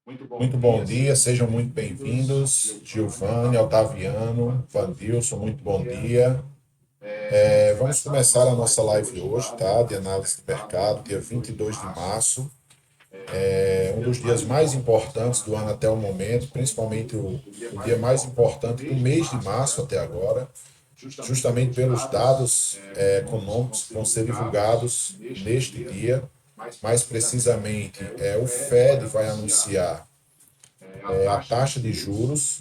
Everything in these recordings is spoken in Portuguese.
Muito bom dia, sejam muito bem-vindos. Giovanni, Otaviano, Vandilson, muito bom dia. Vamos começar a nossa live hoje, tá? De análise do mercado, dia 22 de março. É um dos dias mais importantes do ano até o momento, principalmente o dia mais importante do mês de março até agora, justamente pelos dados econômicos que vão ser divulgados neste dia. Mais precisamente, o Fed vai anunciar a taxa de juros,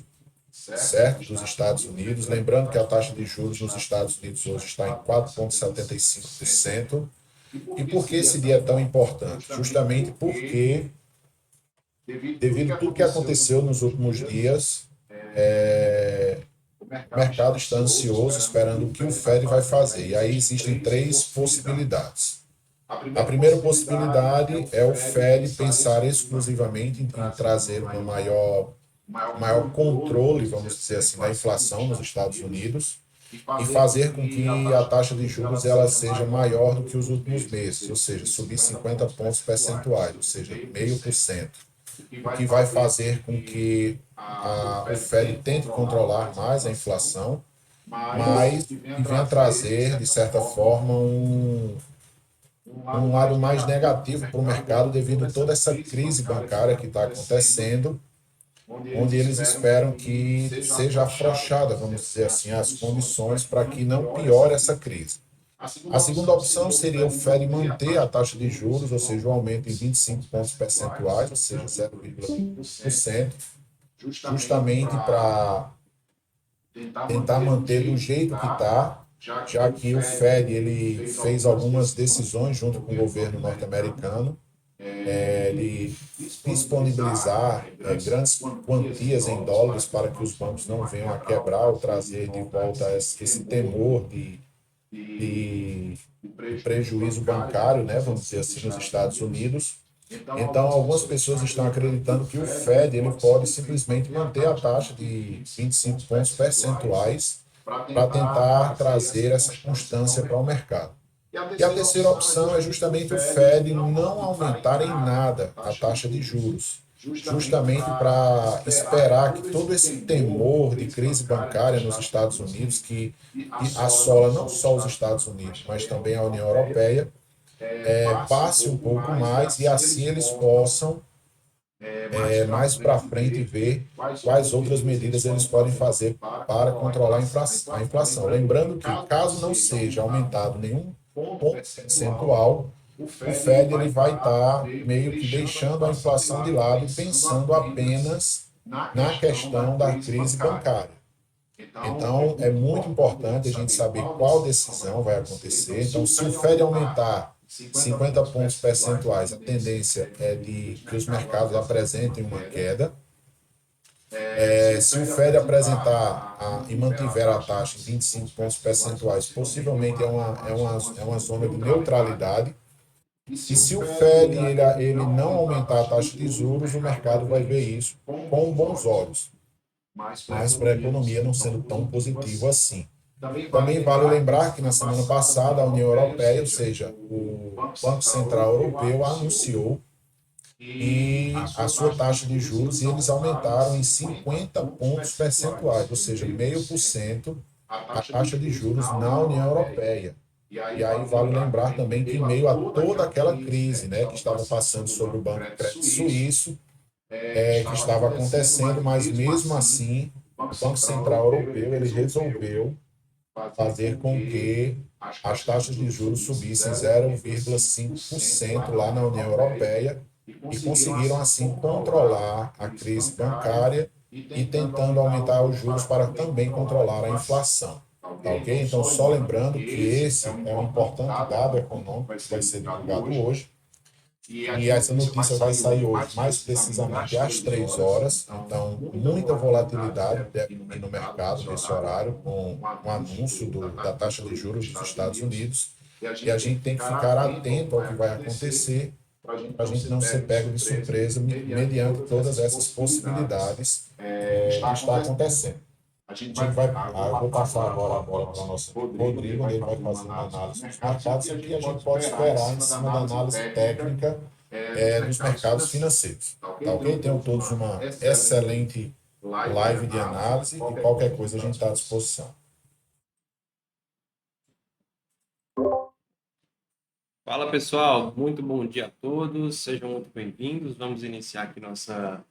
certo, dos Estados Unidos. Lembrando que a taxa de juros nos Estados Unidos hoje está em 4,75%. E por que esse dia é tão importante? Justamente porque, devido a tudo que aconteceu nos últimos dias, o mercado está ansioso, esperando o que o Fed vai fazer. E aí existem três possibilidades. A primeira possibilidade é o Fed pensar exclusivamente em trazer maior controle, vamos dizer assim, da inflação nos Estados Unidos e fazer com que a taxa de juros ela seja maior do que os últimos meses, ou seja, subir 50 pontos percentuais, ou seja, 0,5%, o que vai fazer com que o Fed tente controlar mais a inflação, mas e venha trazer, de certa forma, um lado mais negativo para o mercado devido a toda essa crise bancária que está acontecendo, onde eles esperam que seja afrouxada, vamos dizer assim, as condições para que não piore essa crise. A segunda opção seria o Fed manter a taxa de juros, ou seja, o aumento em 25 pontos percentuais, ou seja, 0,1%, justamente para tentar manter do jeito que está, já que o Fed ele fez algumas decisões junto com o governo norte-americano de disponibilizar grandes quantias em dólares para que os bancos não venham a quebrar ou trazer de volta esse temor de prejuízo bancário, né, vamos dizer assim, nos Estados Unidos. Então, algumas pessoas estão acreditando que o Fed ele pode simplesmente manter a taxa de 25 pontos percentuais para tentar trazer essa constância para o mercado. E a terceira opção é justamente o Fed não aumentar em nada a taxa de juros, justamente para esperar que todo esse temor de crise bancária nos Estados Unidos, que assola não só os Estados Unidos, mas também a União Europeia, passe um pouco mais e assim eles possam mais para frente ver quais outras medidas eles podem fazer para controlar a inflação. Lembrando que, caso não seja aumentado nenhum ponto percentual, o Fed ele vai estar meio que deixando a inflação de lado e pensando apenas na questão da crise bancária. Então, é muito importante a gente saber qual decisão vai acontecer. Então, se o Fed aumentar 50 pontos percentuais, a tendência é de que os mercados apresentem uma queda. Se o Fed apresentar e mantiver a taxa em 25 pontos percentuais, possivelmente é uma zona de neutralidade. E se o Fed ele não aumentar a taxa de juros, o mercado vai ver isso com bons olhos, mas para a economia não sendo tão positivo assim. Também vale lembrar que na semana passada a União Europeia, ou seja, o Banco Central Europeu, anunciou e a sua taxa de juros e eles aumentaram em 50 pontos percentuais, ou seja, 0,5% a taxa de juros na União Europeia. E aí vale lembrar também que em meio a toda aquela crise, né, que estava passando sobre o Banco Crédito Suíço, que estava acontecendo, mas mesmo assim o Banco Central Europeu ele resolveu fazer com que as taxas de juros subissem 0,5% lá na União Europeia e conseguiram assim controlar a crise bancária e tentando aumentar os juros para também controlar a inflação. Tá ok? Então, só lembrando que esse é um importante dado econômico que vai ser divulgado hoje. E essa notícia vai sair hoje, mais precisamente às 3 horas. Então, muita volatilidade deve vir no mercado nesse horário, com o anúncio da taxa de juros dos Estados Unidos. E a gente tem que ficar atento ao que vai acontecer, para a gente não ser pego de surpresa mediante todas essas possibilidades que está acontecendo. Eu vou passar agora a bola para o nosso Rodrigo, onde ele vai fazer uma análise dos mercados e aqui a gente pode esperar em cima da análise técnica dos mercados financeiros. Tá ok? Tenham todos uma excelente live de análise e qualquer coisa a gente está à disposição. Fala pessoal, muito bom dia a todos, sejam muito bem-vindos. Vamos iniciar aqui nossa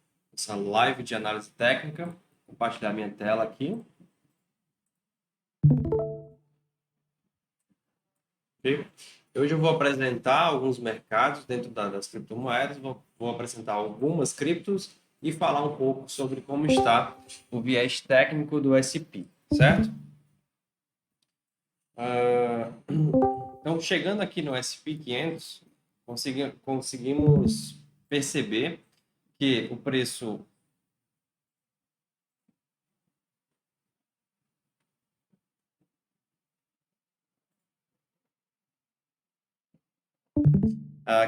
live de análise técnica. Vou compartilhar minha tela aqui. Okay? Hoje eu vou apresentar alguns mercados dentro das criptomoedas, vou apresentar algumas criptos e falar um pouco sobre como está o viés técnico do S&P, certo? Então, chegando aqui no S&P 500, conseguimos perceber que o preço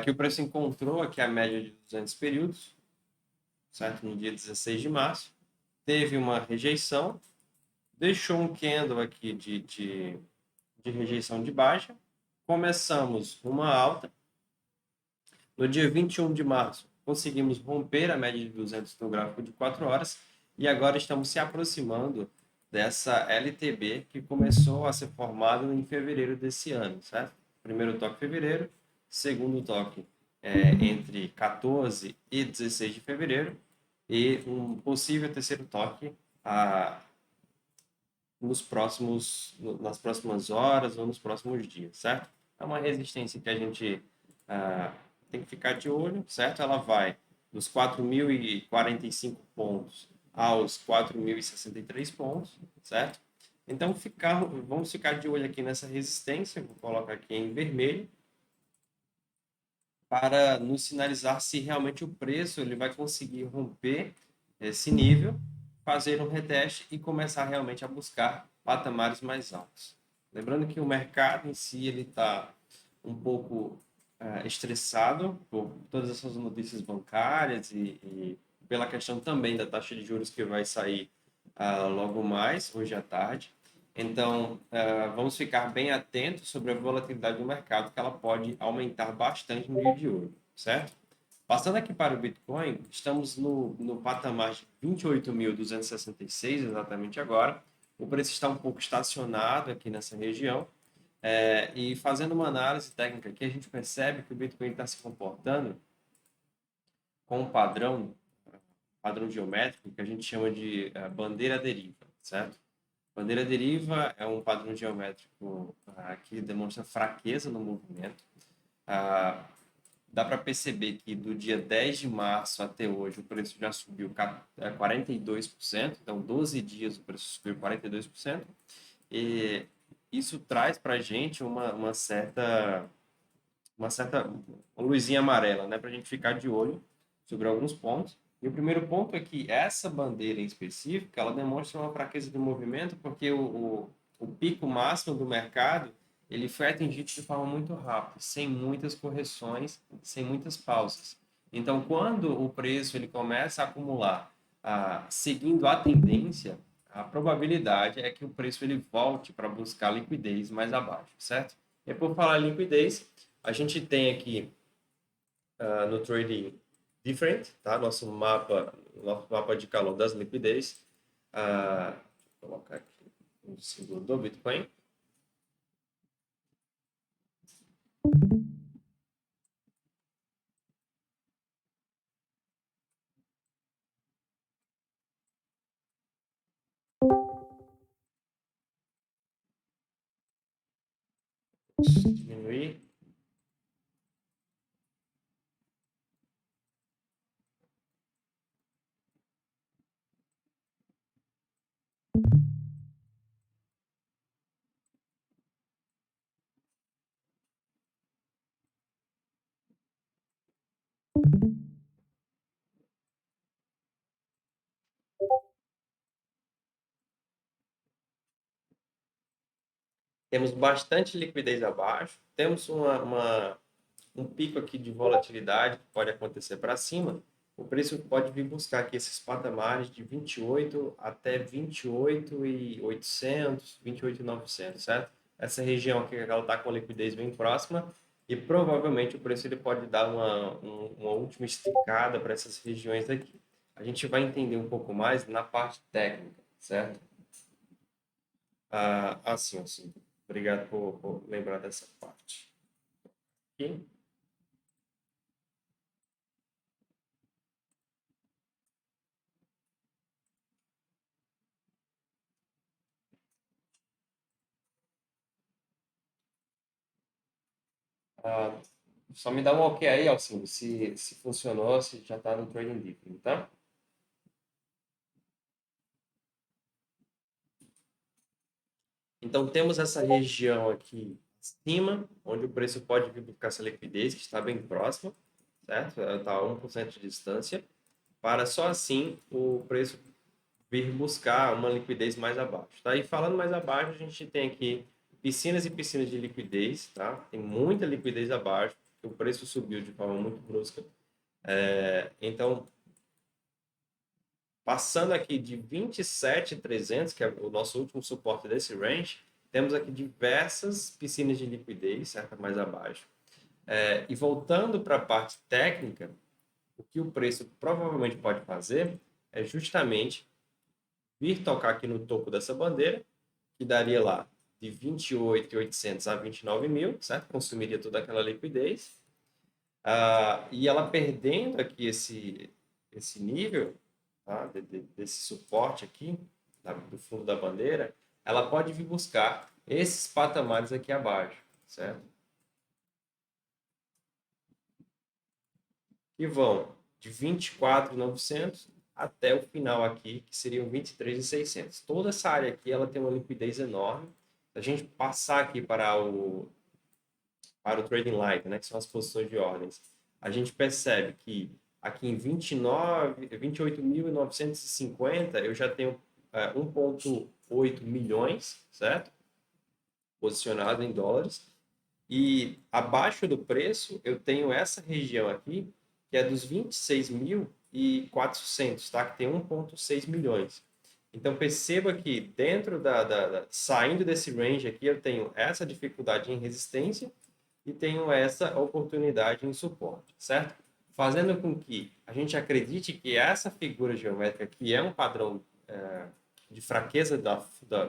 que o preço encontrou aqui a média de 200 períodos, certo? No dia 16 de março, teve uma rejeição, deixou um candle aqui de rejeição de baixa, começamos uma alta, no dia 21 de março conseguimos romper a média de 200 no gráfico de 4 horas e agora estamos se aproximando dessa LTB que começou a ser formada em fevereiro desse ano, certo? Primeiro toque em fevereiro, segundo toque entre 14 e 16 de fevereiro e um possível terceiro toque nas próximas horas ou nos próximos dias, certo? É uma resistência que a gente tem que ficar de olho, certo? Ela vai dos 4.045 pontos aos 4.063 pontos, certo? Então, vamos ficar de olho aqui nessa resistência, vou colocar aqui em vermelho, para nos sinalizar se realmente o preço ele vai conseguir romper esse nível, fazer um reteste e começar realmente a buscar patamares mais altos. Lembrando que o mercado em si ele está um pouco estressado por todas essas notícias bancárias e pela questão também da taxa de juros que vai sair logo mais, hoje à tarde. Então, vamos ficar bem atentos sobre a volatilidade do mercado, que ela pode aumentar bastante no dia de hoje, certo? Passando aqui para o Bitcoin, estamos no patamar de 28.266 exatamente agora. O preço está um pouco estacionado aqui nessa região. E fazendo uma análise técnica aqui, a gente percebe que o Bitcoin está se comportando com um padrão geométrico que a gente chama de bandeira deriva, certo? Bandeira deriva é um padrão geométrico que demonstra fraqueza no movimento. Dá para perceber que do dia 10 de março até hoje o preço já subiu 42%, então 12 dias o preço subiu 42%, e isso traz para a gente uma certa luzinha amarela, né, para a gente ficar de olho sobre alguns pontos. E o primeiro ponto é que essa bandeira em específico, ela demonstra uma fraqueza de movimento, porque o pico máximo do mercado ele foi atingido de forma muito rápida, sem muitas correções, sem muitas pausas. Então, quando o preço ele começa a acumular, seguindo a tendência, a probabilidade é que o preço ele volte para buscar liquidez mais abaixo, certo? E por falar em liquidez, a gente tem aqui no Trading Different, tá? Nosso mapa de calor das liquidez. Vou colocar aqui o símbolo do Bitcoin. Diminuir. Temos bastante liquidez abaixo, temos um pico aqui de volatilidade que pode acontecer para cima. O preço pode vir buscar aqui esses patamares de 28 até 28.800, 28.900, certo? Essa região aqui ela está com liquidez bem próxima E provavelmente o preço ele pode dar uma última esticada para essas regiões aqui. A gente vai entender um pouco mais na parte técnica, certo? Assim. Obrigado por lembrar dessa parte. Aqui. Ah, só me dá um ok aí, Alcino, se funcionou, se já está no Trading Deeply, tá? Então, temos essa região aqui acima, onde o preço pode vir buscar essa liquidez, que está bem próxima, certo? Está a 1% de distância, para só assim o preço vir buscar uma liquidez mais abaixo, tá? E falando mais abaixo, a gente tem aqui piscinas e piscinas de liquidez, tá? Tem muita liquidez abaixo, porque o preço subiu de forma muito brusca. Então, passando aqui de 27.300, que é o nosso último suporte desse range, temos aqui diversas piscinas de liquidez, certo? Mais abaixo. E voltando para a parte técnica, o que o preço provavelmente pode fazer é justamente vir tocar aqui no topo dessa bandeira, que daria lá de 28.800 a 29.000, certo? Consumiria toda aquela liquidez. E ela perdendo aqui esse nível, tá? Desse suporte aqui, do fundo da bandeira, ela pode vir buscar esses patamares aqui abaixo, certo? Que vão de 24.900 até o final aqui, que seriam 23.600. Toda essa área aqui ela tem uma liquidez enorme. Se a gente passar aqui para o Trading Light, né, que são as posições de ordens, a gente percebe que aqui em 28.950 eu já tenho 1,8 milhões, certo? Posicionado em dólares. E abaixo do preço, eu tenho essa região aqui, que é dos 26.400, tá? Que tem 1,6 milhões. Então, perceba que dentro saindo desse range aqui, eu tenho essa dificuldade em resistência e tenho essa oportunidade em suporte, certo? Fazendo com que a gente acredite que essa figura geométrica, que é um padrão de fraqueza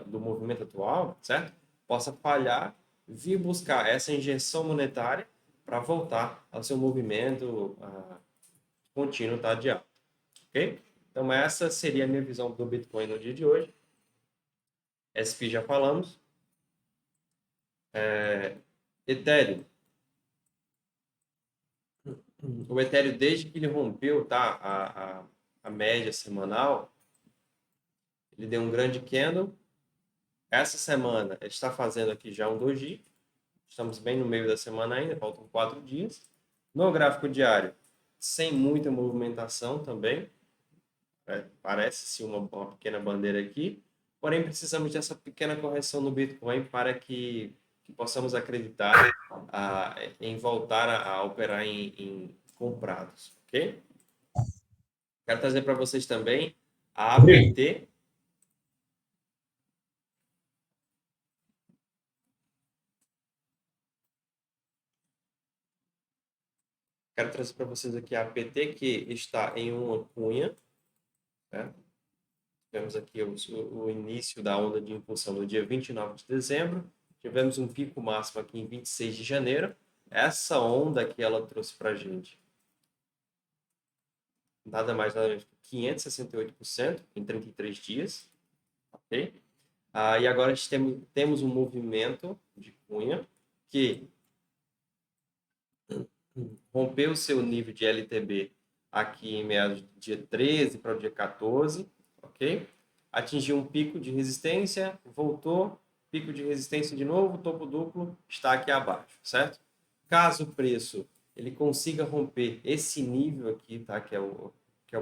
do movimento atual, certo? Possa falhar, vir buscar essa injeção monetária para voltar ao seu movimento contínuo, tá, de alta, ok? Então, essa seria a minha visão do Bitcoin no dia de hoje. SP já falamos. Ethereum. O Ethereum, desde que ele rompeu, tá, a média semanal, ele deu um grande candle. Essa semana, ele está fazendo aqui já um doji. Estamos bem no meio da semana ainda, faltam 4 dias. No gráfico diário, sem muita movimentação também. Parece-se uma pequena bandeira aqui. Porém, precisamos dessa pequena correção no Bitcoin para que possamos acreditar em voltar a operar em comprados, ok? Quero trazer para vocês também a APT. Quero trazer para vocês aqui a APT, que está em uma cunha, né? Tivemos aqui o início da onda de impulsão no dia 29 de dezembro. Tivemos um pico máximo aqui em 26 de janeiro. Essa onda que ela trouxe para a gente, nada mais nada menos que 568% em 33 dias. Ok? E agora a gente temos um movimento de cunha que rompeu o seu nível de LTB aqui em meados do dia 13 para o dia 14, ok? Atingiu um pico de resistência, voltou, pico de resistência de novo, topo duplo, está aqui abaixo, certo? Caso o preço ele consiga romper esse nível aqui, tá? Que é o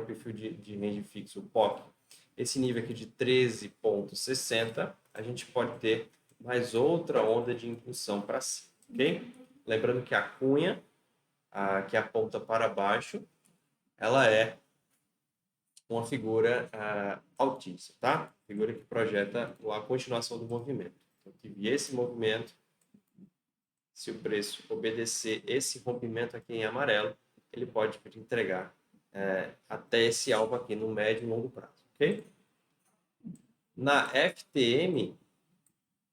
perfil de range fixo, o POC, esse nível aqui de 13,60, a gente pode ter mais outra onda de impulsão para cima, ok? Lembrando que a cunha que aponta para baixo, ela é uma figura altíssima, tá? Figura que projeta a continuação do movimento. Então, tive esse movimento, se o preço obedecer esse rompimento aqui em amarelo, ele pode entregar até esse alvo aqui no médio e longo prazo, ok? Na FTM,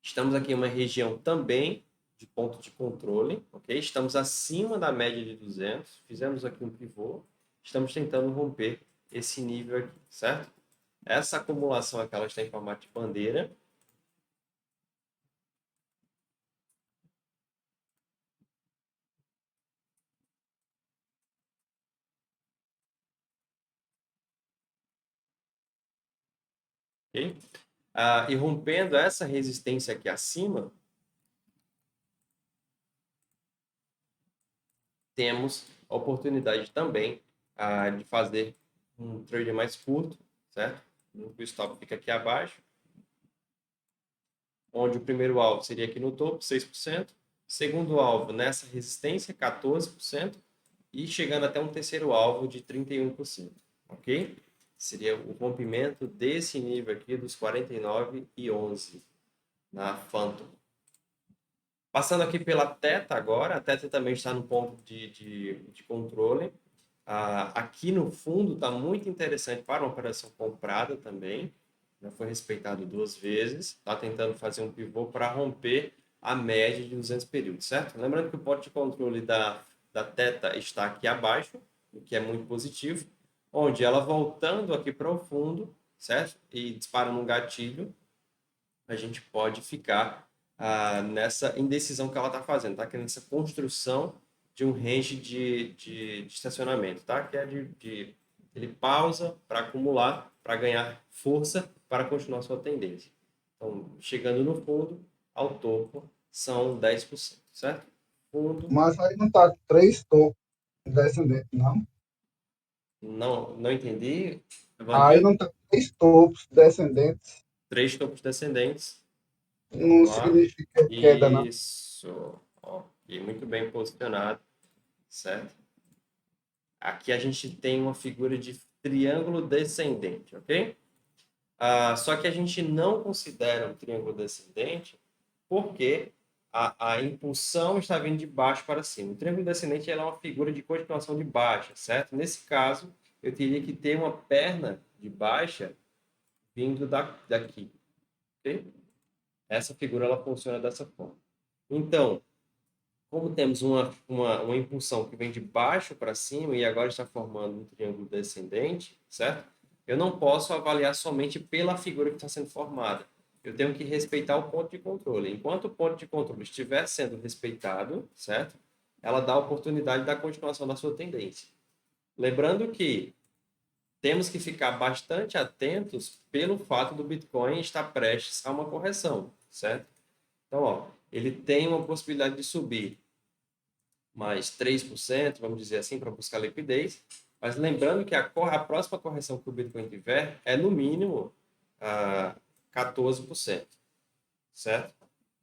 estamos aqui em uma região também de ponto de controle, ok? Estamos acima da média de 200, fizemos aqui um pivô, estamos tentando romper esse nível aqui, certo? Essa acumulação aqui, ela está em formato de bandeira. Ok? E rompendo essa resistência aqui acima, temos a oportunidade também de fazer um trade mais curto, certo? O stop fica aqui abaixo, onde o primeiro alvo seria aqui no topo, 6%, segundo alvo nessa resistência, 14%, e chegando até um terceiro alvo de 31%, ok? Seria o rompimento desse nível aqui dos 49,11 na Phantom. Passando aqui pela Teta agora, a Teta também está no ponto de controle. Aqui no fundo está muito interessante para uma operação comprada também. Já foi respeitado 2 vezes. Está tentando fazer um pivô para romper a média de 200 períodos, certo? Lembrando que o ponto de controle da Teta está aqui abaixo, o que é muito positivo. Onde ela voltando aqui para o fundo, certo? E disparando um gatilho, a gente pode ficar nessa indecisão que ela está fazendo, tá? Que é nessa construção de um range de estacionamento, tá? Que é ele pausa para acumular, para ganhar força, para continuar sua tendência. Então, chegando no fundo, ao topo, são 10%, certo? Fundo, Mas aí não tá 3 topos descendentes, não. não entendi, Aí Vandinho. não tá 3 topos descendentes. 3 topos descendentes. Não Vamos lá. significa queda, não. Isso. Ok, muito bem posicionado, certo? Aqui a gente tem uma figura de triângulo descendente, ok? Só que a gente não considera um triângulo descendente porque a impulsão está vindo de baixo para cima. O triângulo descendente é uma figura de continuação de baixa, certo? Nesse caso, eu teria que ter uma perna de baixa vindo daqui, ok? Essa figura ela funciona dessa forma. Então, como temos uma impulsão que vem de baixo para cima e agora está formando um triângulo descendente, certo? Eu não posso avaliar somente pela figura que está sendo formada. Eu tenho que respeitar o ponto de controle. Enquanto o ponto de controle estiver sendo respeitado, certo? Ela dá a oportunidade da continuação da sua tendência. Lembrando que temos que ficar bastante atentos pelo fato do Bitcoin estar prestes a uma correção, certo? Então, ele tem uma possibilidade de subir mais 3%, vamos dizer assim, para buscar liquidez. Mas lembrando que a próxima correção que o Bitcoin tiver é, no mínimo, 14%, certo?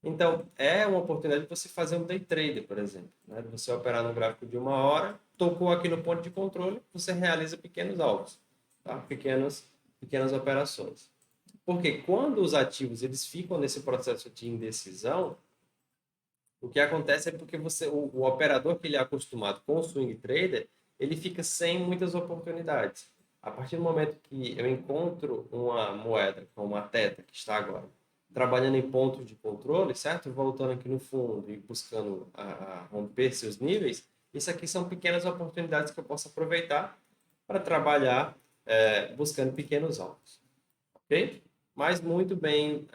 Então, é uma oportunidade de você fazer um day trader, por exemplo. Né? Você operar no gráfico de 1 hora, tocou aqui no ponto de controle, você realiza pequenos alvos, tá? Pequenas operações. Porque quando os ativos eles ficam nesse processo de indecisão, o que acontece é porque o operador que ele é acostumado com o swing trader, ele fica sem muitas oportunidades. A partir do momento que eu encontro uma moeda, como a Teta, que está agora, trabalhando em pontos de controle, certo? Voltando aqui no fundo e buscando romper seus níveis, isso aqui são pequenas oportunidades que eu posso aproveitar para trabalhar buscando pequenos alvos. Ok? Mas muito bem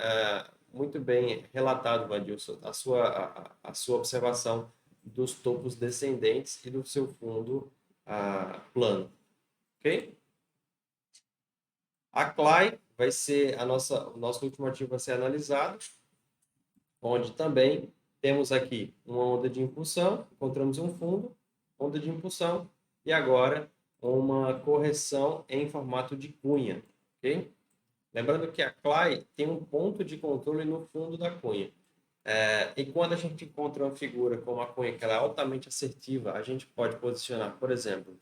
relatado, Vadilson, a sua observação dos topos descendentes e do seu fundo plano. Ok? A CLAI vai ser o nosso último ativo a ser analisado, onde também temos aqui uma onda de impulsão, encontramos um fundo, onda de impulsão, e agora uma correção em formato de cunha. Ok? Lembrando que a CLAI tem um ponto de controle no fundo da cunha. E quando a gente encontra uma figura como a cunha, que ela é altamente assertiva, a gente pode posicionar, por exemplo,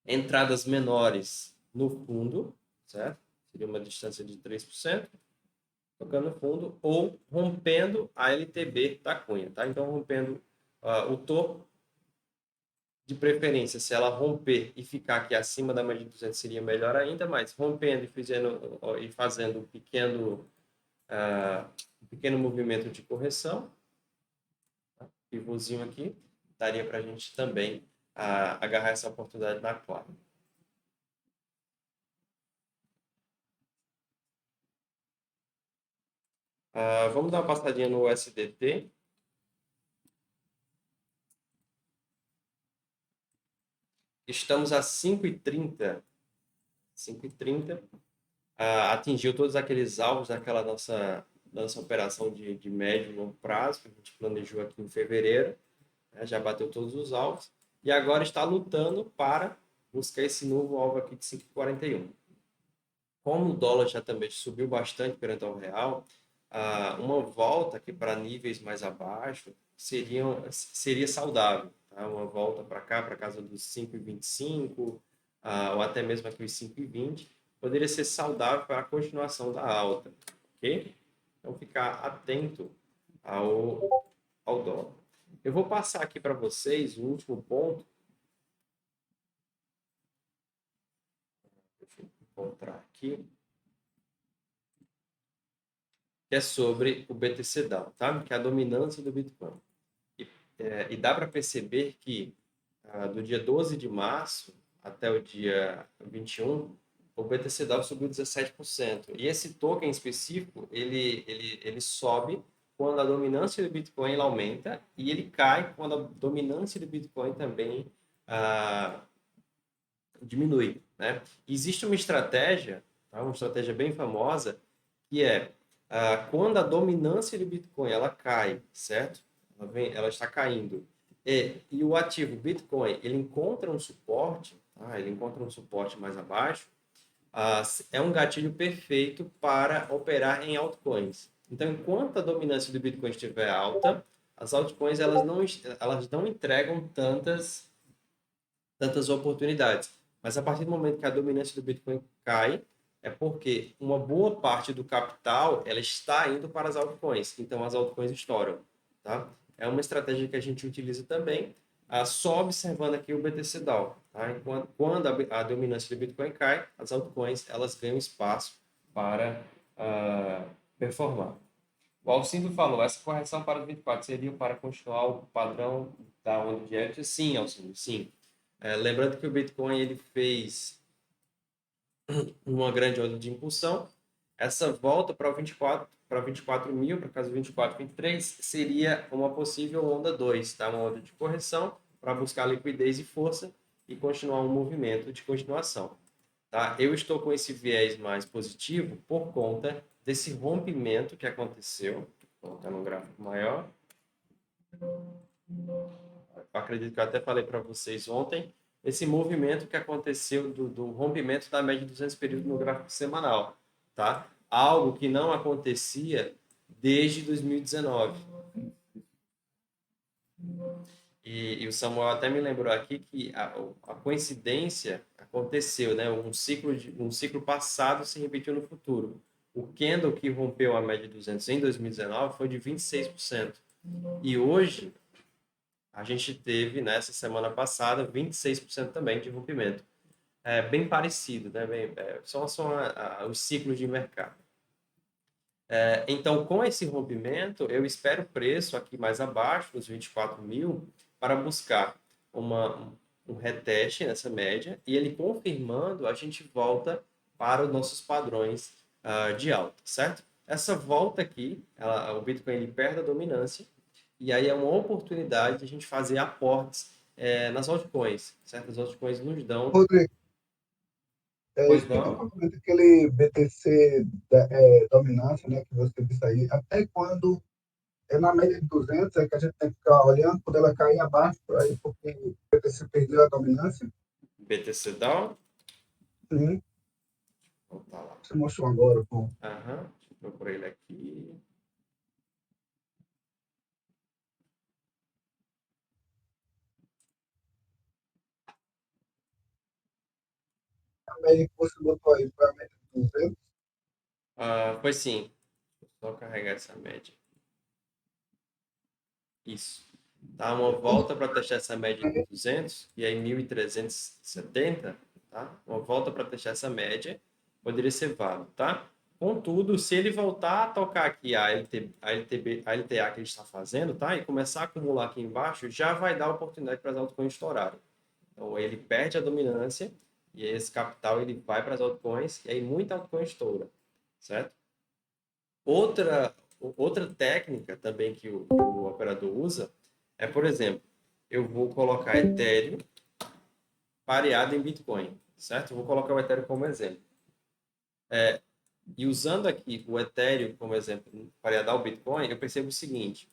entradas menores no fundo, certo? Seria uma distância de 3%. tocando fundo ou rompendo a LTB da cunha, tá? Então, rompendo o topo, de preferência, se ela romper e ficar aqui acima da média de 200 seria melhor ainda, mas rompendo e fazendo um pequeno movimento de correção, tá? Pivôzinho aqui, daria para a gente também agarrar essa oportunidade na clara. Vamos dar uma passadinha no USDT. Estamos a 5,30. 5,30. Atingiu todos aqueles alvos daquela nossa operação de médio e longo prazo, que a gente planejou aqui em fevereiro, né? Já bateu todos os alvos, e agora está lutando para buscar esse novo alvo aqui de 5,41. Como o dólar já também subiu bastante perante ao real, uma volta aqui para níveis mais abaixo seria saudável. Tá? Uma volta para cá, para casa dos 5,25, ou até mesmo aqui os 5,20, poderia ser saudável para a continuação da alta. Ok? Então, ficar atento ao dólar. Eu vou passar aqui para vocês o último ponto. Deixa eu encontrar aqui. Que é sobre o BTC Down, tá? Que é a dominância do Bitcoin. E dá para perceber que do dia 12 de março até o dia 21, o BTC Dow subiu 17%. E esse token específico, ele sobe quando a dominância do Bitcoin ela aumenta e ele cai quando a dominância do Bitcoin também diminui, né? Existe uma estratégia, tá? Uma estratégia bem famosa, que é quando a dominância do Bitcoin ela cai, certo? Ela está caindo. E o ativo Bitcoin ele encontra um suporte, tá? Ele encontra um suporte mais abaixo, é um gatilho perfeito para operar em altcoins. Então, enquanto a dominância do Bitcoin estiver alta, as altcoins elas não entregam tantas oportunidades. Mas a partir do momento que a dominância do Bitcoin cai, é porque uma boa parte do capital ela está indo para as altcoins. Então, as altcoins estouram. Tá? É uma estratégia que a gente utiliza também, só observando aqui o BTC Dow. Tá? Quando a dominância do Bitcoin cai, as altcoins elas ganham espaço para performar. O Alcindo falou, essa correção para o 24 seria para continuar o padrão da onda de antes? Sim, Alcindo, sim. Lembrando que o Bitcoin ele fez uma grande onda de impulsão. Essa volta para o 24, para 24 mil, para caso 24, 23, seria uma possível onda 2, tá? Uma onda de correção para buscar liquidez e força e continuar um movimento de continuação. Tá? Eu estou com esse viés mais positivo por conta desse rompimento que aconteceu. Vou colocar no gráfico maior. Eu acredito que eu até falei para vocês ontem, esse movimento que aconteceu do rompimento da média de 200 períodos no gráfico semanal, tá? Algo que não acontecia desde 2019. E o Samuel até me lembrou aqui que a coincidência aconteceu, né? Um ciclo passado se repetiu no futuro. O candle que rompeu a média de 200 em 2019 foi de 26%. E hoje, a gente teve, nessa semana passada, 26% também de rompimento. É bem parecido, né? São os ciclos de mercado. Então, com esse rompimento, eu espero o preço aqui mais abaixo, dos 24 mil, para buscar um reteste nessa média, e ele confirmando, a gente volta para os nossos padrões de alta, certo? Essa volta aqui, o Bitcoin ele perde a dominância, e aí é uma oportunidade de a gente fazer aportes nas altcoins, certo? As altcoins nos dão. Rodrigo, Pois explica não? novamente aquele BTC dominância, né, que você disse aí. Até quando é na média de 200 é que a gente tem que ficar olhando, quando ela cair abaixo, aí, porque o BTC perdeu a dominância? BTC Down. Sim, Vamos lá. você mostrou agora, pô. Aham, deixa eu procurar ele aqui. A média que você botou aí foi a média de 200. Foi sim. só carregar essa média. Isso. Dá uma volta para testar essa média de 200 e aí 1.370, tá? Uma volta para testar essa média poderia ser válido, tá? Contudo, se ele voltar a tocar aqui a LTA que ele está fazendo, tá? E começar a acumular aqui embaixo, já vai dar oportunidade para as altcoins estourarem. Então, ele perde a dominância e esse capital ele vai para as altcoins e aí muita altcoin estoura, certo? Outra técnica também que o operador usa é, por exemplo, eu vou colocar Ethereum pareado em Bitcoin, certo? Eu vou colocar o Ethereum como exemplo. E usando aqui o Ethereum como exemplo, pareado ao Bitcoin, eu percebo o seguinte: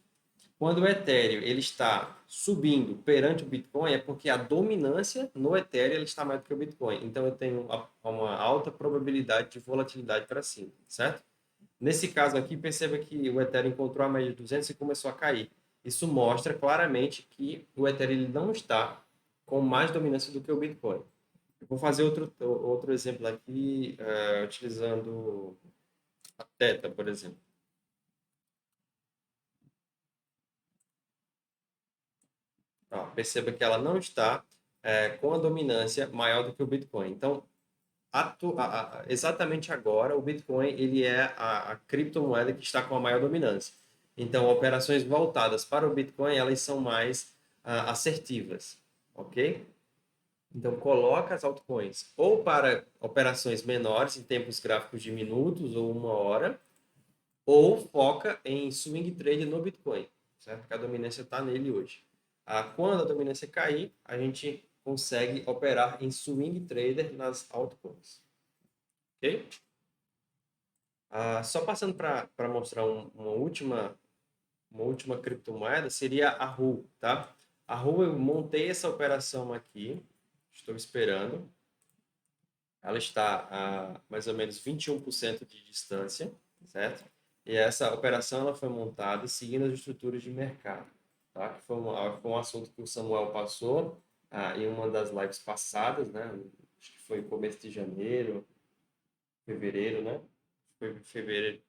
quando o Ethereum ele está subindo perante o Bitcoin, é porque a dominância no Ethereum ele está maior do que o Bitcoin. Então, eu tenho uma alta probabilidade de volatilidade para cima, certo? Nesse caso aqui, perceba que o Ethereum encontrou a média de 200 e começou a cair. Isso mostra claramente que o Ethereum ele não está com mais dominância do que o Bitcoin. Eu vou fazer outro exemplo aqui, utilizando a Teta, por exemplo. Ó, perceba que ela não está com a dominância maior do que o Bitcoin. Então, exatamente agora, o Bitcoin ele é a criptomoeda que está com a maior dominância. Então, operações voltadas para o Bitcoin, elas são mais assertivas, ok? Então, coloca as altcoins ou para operações menores, em tempos gráficos de minutos ou 1 hora, ou foca em swing trade no Bitcoin, certo? Porque a dominância está nele hoje. Quando a dominância cair, a gente consegue operar em swing trader nas altcoins. Ok? Só passando para mostrar uma última criptomoeda, seria a RU, tá? A RU, eu montei essa operação aqui, estou esperando. Ela está a mais ou menos 21% de distância, certo? E essa operação ela foi montada seguindo as estruturas de mercado, tá? Que foi um assunto que o Samuel passou em uma das lives passadas, né? Acho que foi no começo de janeiro, fevereiro, né? Foi em fevereiro,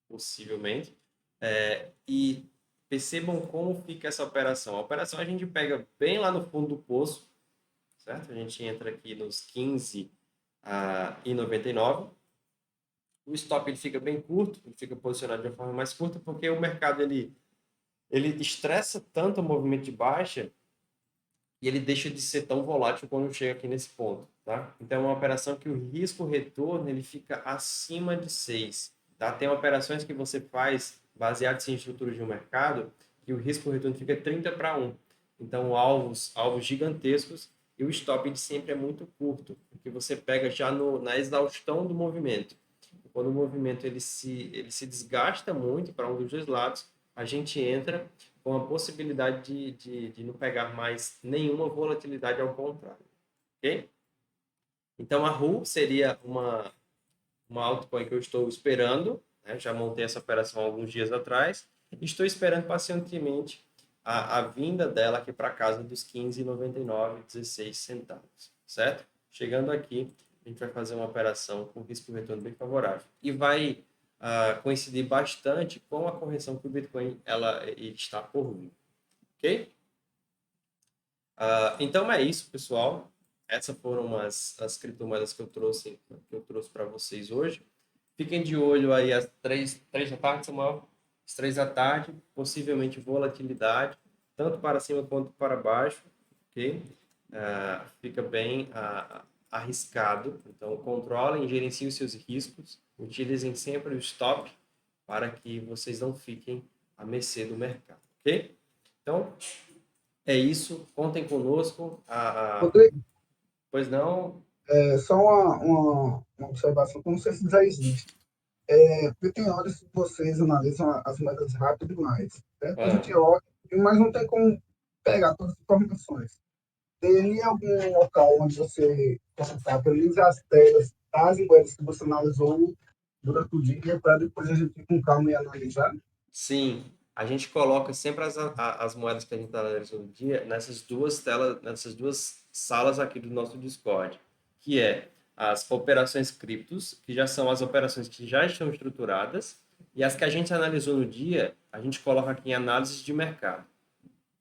possivelmente. E percebam como fica essa operação. A operação a gente pega bem lá no fundo do poço, certo? A gente entra aqui nos 15,99. O stop ele fica bem curto, ele fica posicionado de uma forma mais curta, porque o mercado ele estressa tanto o movimento de baixa e ele deixa de ser tão volátil quando chega aqui nesse ponto, tá? Então, é uma operação que o risco-retorno ele fica acima de 6, tá? Tem operações que você faz baseadas em estruturas de um mercado que o risco-retorno fica 30-1. Então, alvos gigantescos e o stop ele sempre é muito curto, porque você pega já na exaustão do movimento. Quando o movimento ele se desgasta muito para um dos dois lados, a gente entra com a possibilidade de não pegar mais nenhuma volatilidade ao contrário, ok? Então, a RU seria uma altcoin que eu estou esperando, né? Já montei essa operação há alguns dias atrás, estou esperando pacientemente a vinda dela aqui para casa dos 15,99, 16 centavos, certo? Chegando aqui, a gente vai fazer uma operação com risco-retorno bem favorável e vai coincidir bastante com a correção que o Bitcoin ele está por vir, ok? Então é isso, pessoal. Essas foram as criptomoedas que eu trouxe para vocês hoje. Fiquem de olho aí às 3 da tarde, Samuel. Às 3 da tarde, possivelmente volatilidade, tanto para cima quanto para baixo, ok? Fica bem arriscado. Então, controlem, gerenciem os seus riscos, utilizem sempre o stop para que vocês não fiquem à mercê do mercado, ok? Então, é isso. Contem conosco. Rodrigo, Pois não? só uma observação, que eu não sei se já existe. Porque tem horas que vocês analisam as moedas rápido demais, certo? A gente olha, mas não tem como pegar todas as informações. Teria algum local onde você colocar pelo menos as telas das moedas que você analisou durante o dia, para depois a gente ir com calma e analisar? Sim. A gente coloca sempre as moedas que a gente analisou no dia nessas duas telas, nessas duas salas aqui do nosso Discord, que é as operações criptos, que já são as operações que já estão estruturadas, E as que a gente analisou no dia, a gente coloca aqui em análise de mercado,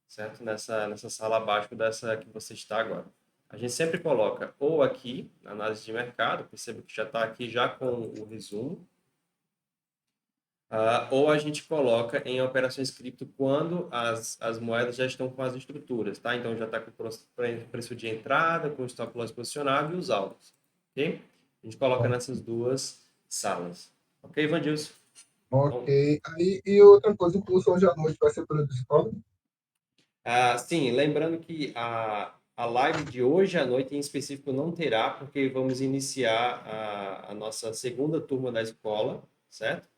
certo? Nessa sala abaixo dessa que você está agora. A gente sempre coloca ou aqui, na análise de mercado, perceba que já está aqui já com o resumo, ou a gente coloca em operações cripto quando as moedas já estão com as estruturas, tá? Então já está com o preço de entrada, com o stop loss posicionado e os alvos, ok? A gente coloca nessas duas salas. Ok, Vandilson? Bom, Ok. Aí, e outra coisa, o curso hoje à noite vai ser pelo Discord? sim, lembrando que a live de hoje à noite em específico não terá, porque vamos iniciar a nossa segunda turma da escola, certo?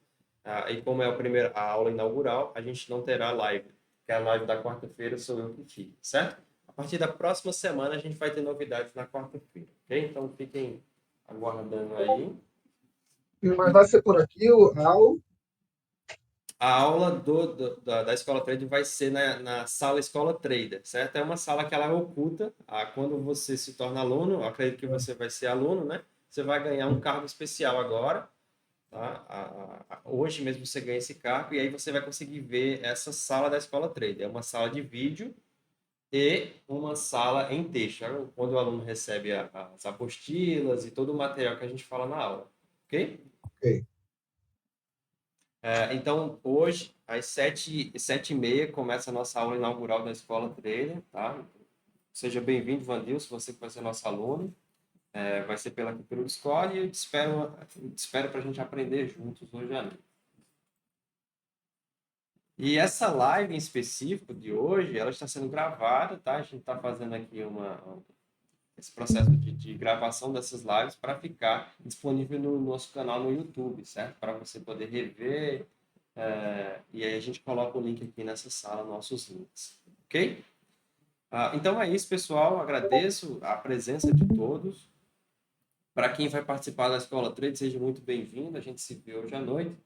E como é a aula inaugural, a gente não terá live, porque a live da quarta-feira sou eu que fico, certo? A partir da próxima semana a gente vai ter novidades na quarta-feira, ok? Então fiquem aguardando aí. Mas vai ser por aqui a aula? A aula da Escola Trader vai ser na sala Escola Trader, certo? É uma sala que ela é oculta. Quando você se torna aluno, eu acredito que você vai ser aluno, né? Você vai ganhar um cargo especial agora, tá? Hoje mesmo você ganha esse cargo e aí você vai conseguir ver essa sala da Escola Trader. É uma sala de vídeo e uma sala em texto, quando o aluno recebe as apostilas e todo o material que a gente fala na aula, ok? Ok. Então, hoje, às 7h30, começa a nossa aula inaugural da Escola Trader, tá? Seja bem-vindo, Vandilson, você que vai ser nosso aluno. Vai ser pelo Discord e eu te espero para a gente aprender juntos hoje à noite. E essa live em específico de hoje, ela está sendo gravada, tá? A gente está fazendo aqui esse processo de gravação dessas lives para ficar disponível no nosso canal no YouTube, certo? Para você poder rever. E aí a gente coloca o link aqui nessa sala, nossos links. Ok? Então é isso, pessoal. Agradeço a presença de todos. Para quem vai participar da Escola Trade, seja muito bem-vindo. A gente se vê hoje à noite.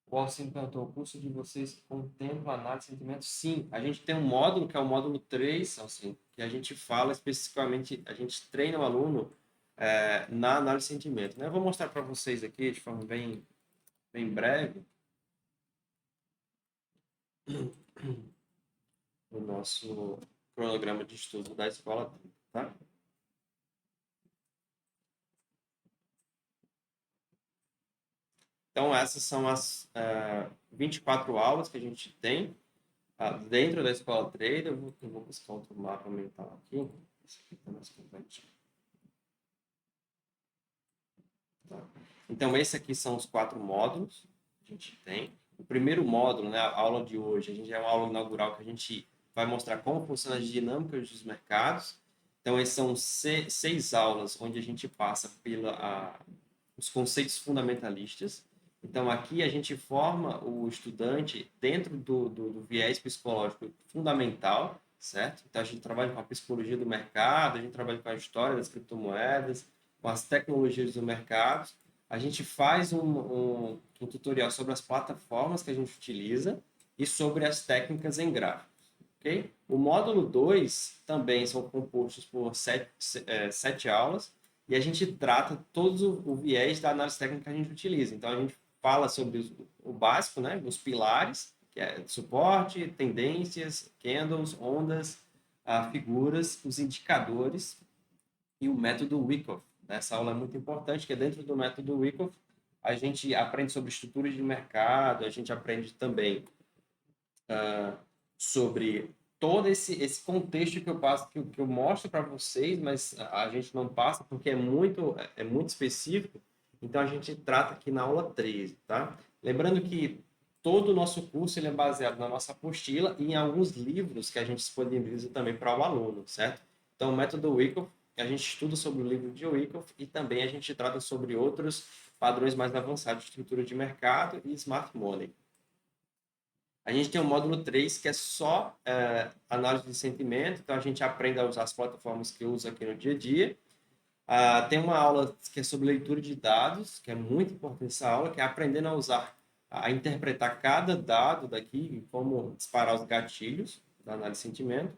Qual se encantou? O curso de vocês contempla análise de sentimentos? Sim, a gente tem um módulo, que é o módulo 3, assim, que a gente fala especificamente, a gente treina o aluno na análise de sentimento, né? Eu vou mostrar para vocês aqui de forma bem breve o nosso cronograma de estudo da escola, tá? Então, essas são as 24 aulas que a gente tem dentro da escola Trader. Eu vou buscar outro mapa mental aqui. Esse aqui está mais completinho. Tá? Então, esses aqui são os 4 módulos que a gente tem. O primeiro módulo, né, a aula de hoje, a gente é uma aula inaugural que a gente vai mostrar como funcionam as dinâmicas dos mercados. Então, essas são 6 aulas onde a gente passa os conceitos fundamentalistas. Então, aqui a gente forma o estudante dentro do viés psicológico fundamental, certo? Então, a gente trabalha com a psicologia do mercado, a gente trabalha com a história das criptomoedas, com as tecnologias do mercado. A gente faz um tutorial sobre as plataformas que a gente utiliza e sobre as técnicas em gráficos. Okay? O módulo 2 também são compostos por 7 aulas e a gente trata todos o viés da análise técnica que a gente utiliza. Então, a gente fala sobre o básico, né? Os pilares, que é suporte, tendências, candles, ondas, figuras, os indicadores e o método Wyckoff. Essa aula é muito importante, que dentro do método Wyckoff a gente aprende sobre estruturas de mercado, a gente aprende também sobre todo esse contexto que eu passo, que eu mostro para vocês, mas a gente não passa porque é muito específico. Então a gente trata aqui na aula 13, tá? Lembrando que todo o nosso curso ele é baseado na nossa apostila e em alguns livros que a gente disponibiliza também para o aluno, certo? Então o método Wyckoff, a gente estuda sobre o livro de Wyckoff e também a gente trata sobre outros padrões mais avançados de estrutura de mercado e smart money. A gente tem o módulo 3, que é só análise de sentimento, então a gente aprende a usar as plataformas que eu uso aqui no dia a dia. Tem uma aula que é sobre leitura de dados, que é muito importante essa aula, que é aprendendo a usar, a interpretar cada dado daqui, como disparar os gatilhos da análise de sentimento.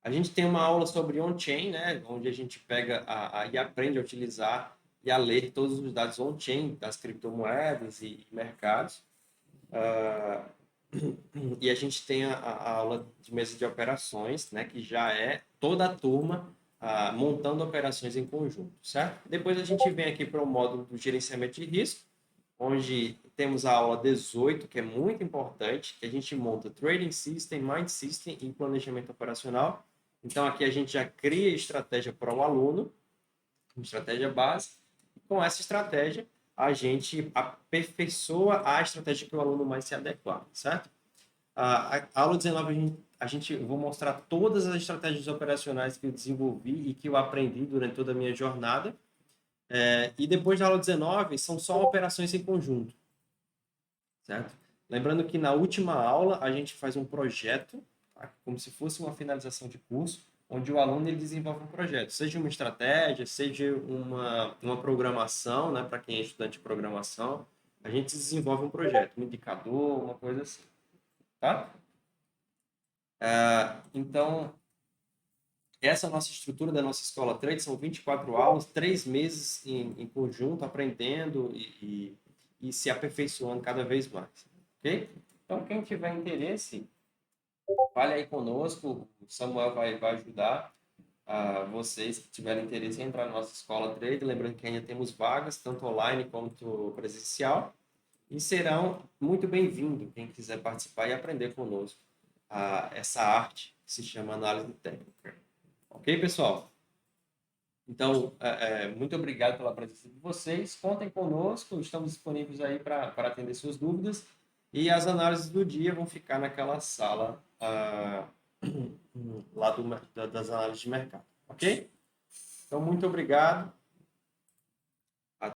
A gente tem uma aula sobre on-chain, né, onde a gente pega e aprende a utilizar e a ler todos os dados on-chain das criptomoedas e mercados. E a gente tem a aula de mesa de operações, né, que já é toda a turma montando operações em conjunto, certo? Depois a gente vem aqui para o módulo do gerenciamento de risco, onde temos a aula 18, que é muito importante, que a gente monta Trading System, Mind System e planejamento operacional. Então, aqui a gente já cria estratégia para o aluno, uma estratégia base. E com essa estratégia, a gente aperfeiçoa a estratégia que o aluno mais se adequar, certo? A aula 19, eu vou mostrar todas as estratégias operacionais que eu desenvolvi e que eu aprendi durante toda a minha jornada. E depois da aula 19, são só operações em conjunto, certo? Lembrando que na última aula, a gente faz um projeto, tá? Como se fosse uma finalização de curso, onde o aluno ele desenvolve um projeto, seja uma estratégia, seja uma programação, né, para quem é estudante de programação, a gente desenvolve um projeto, um indicador, uma coisa assim, tá? Então, essa é a nossa estrutura da nossa escola trade, são 24 aulas, 3 meses em conjunto, aprendendo e se aperfeiçoando cada vez mais, ok? Então, quem tiver interesse, fale aí conosco, o Samuel vai ajudar vocês que tiverem interesse em entrar na nossa escola trade, lembrando que ainda temos vagas, tanto online quanto presencial, e serão muito bem-vindos quem quiser participar e aprender conosco essa arte que se chama análise técnica. Ok, pessoal? Então, muito obrigado pela presença de vocês. Contem conosco, estamos disponíveis aí para atender suas dúvidas. E as análises do dia vão ficar naquela sala lá das análises de mercado. Ok? Então, muito obrigado.